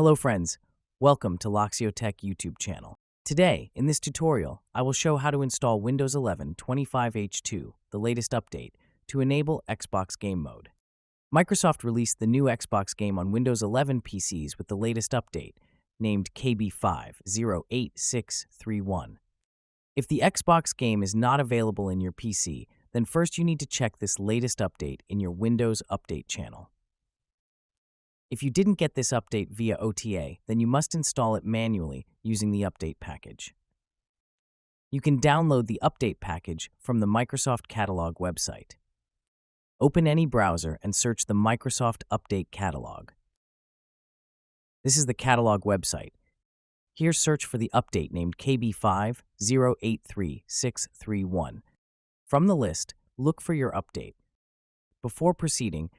Hello friends, welcome to Loxio Tech YouTube channel. Today, in this tutorial, I will show how to install Windows 11 25H2, the latest update, to enable Xbox Game Mode. Microsoft released the new Xbox game on Windows 11 PCs with the latest update, named KB5-08631. If the Xbox game is not available in your PC, then first you need to check this latest update in your Windows Update channel. If you didn't get this update via OTA, then you must install it manually using the update package. You can download the update package from the Microsoft Catalog website. Open any browser and search the Microsoft Update Catalog. This is the catalog website. Here search for the update named KB5-083-631. From the list, look for your update. Before proceeding,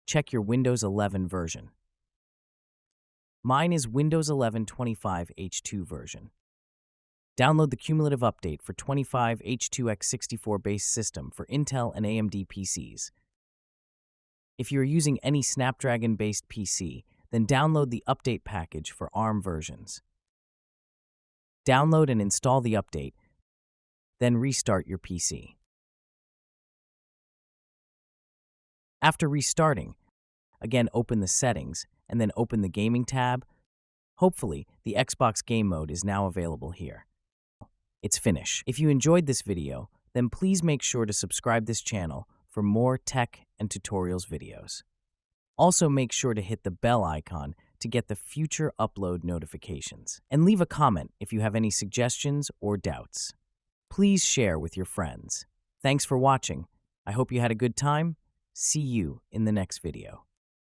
check your Windows 11 version. Mine is Windows 11 25H2 version. Download the cumulative update for 25H2x64 base system for Intel and AMD PCs. If you are using any Snapdragon-based PC, then download the update package for ARM versions. Download and install the update, then restart your PC. After restarting, again open the settings and then open the gaming tab. Hopefully, the Xbox Game Mode is now available here. It's finished. If you enjoyed this video, then please make sure to subscribe this channel for more tech and tutorials videos. Also make sure to hit the bell icon to get the future upload notifications. And leave a comment if you have any suggestions or doubts. Please share with your friends. Thanks for watching. I hope you had a good time. See you in the next video.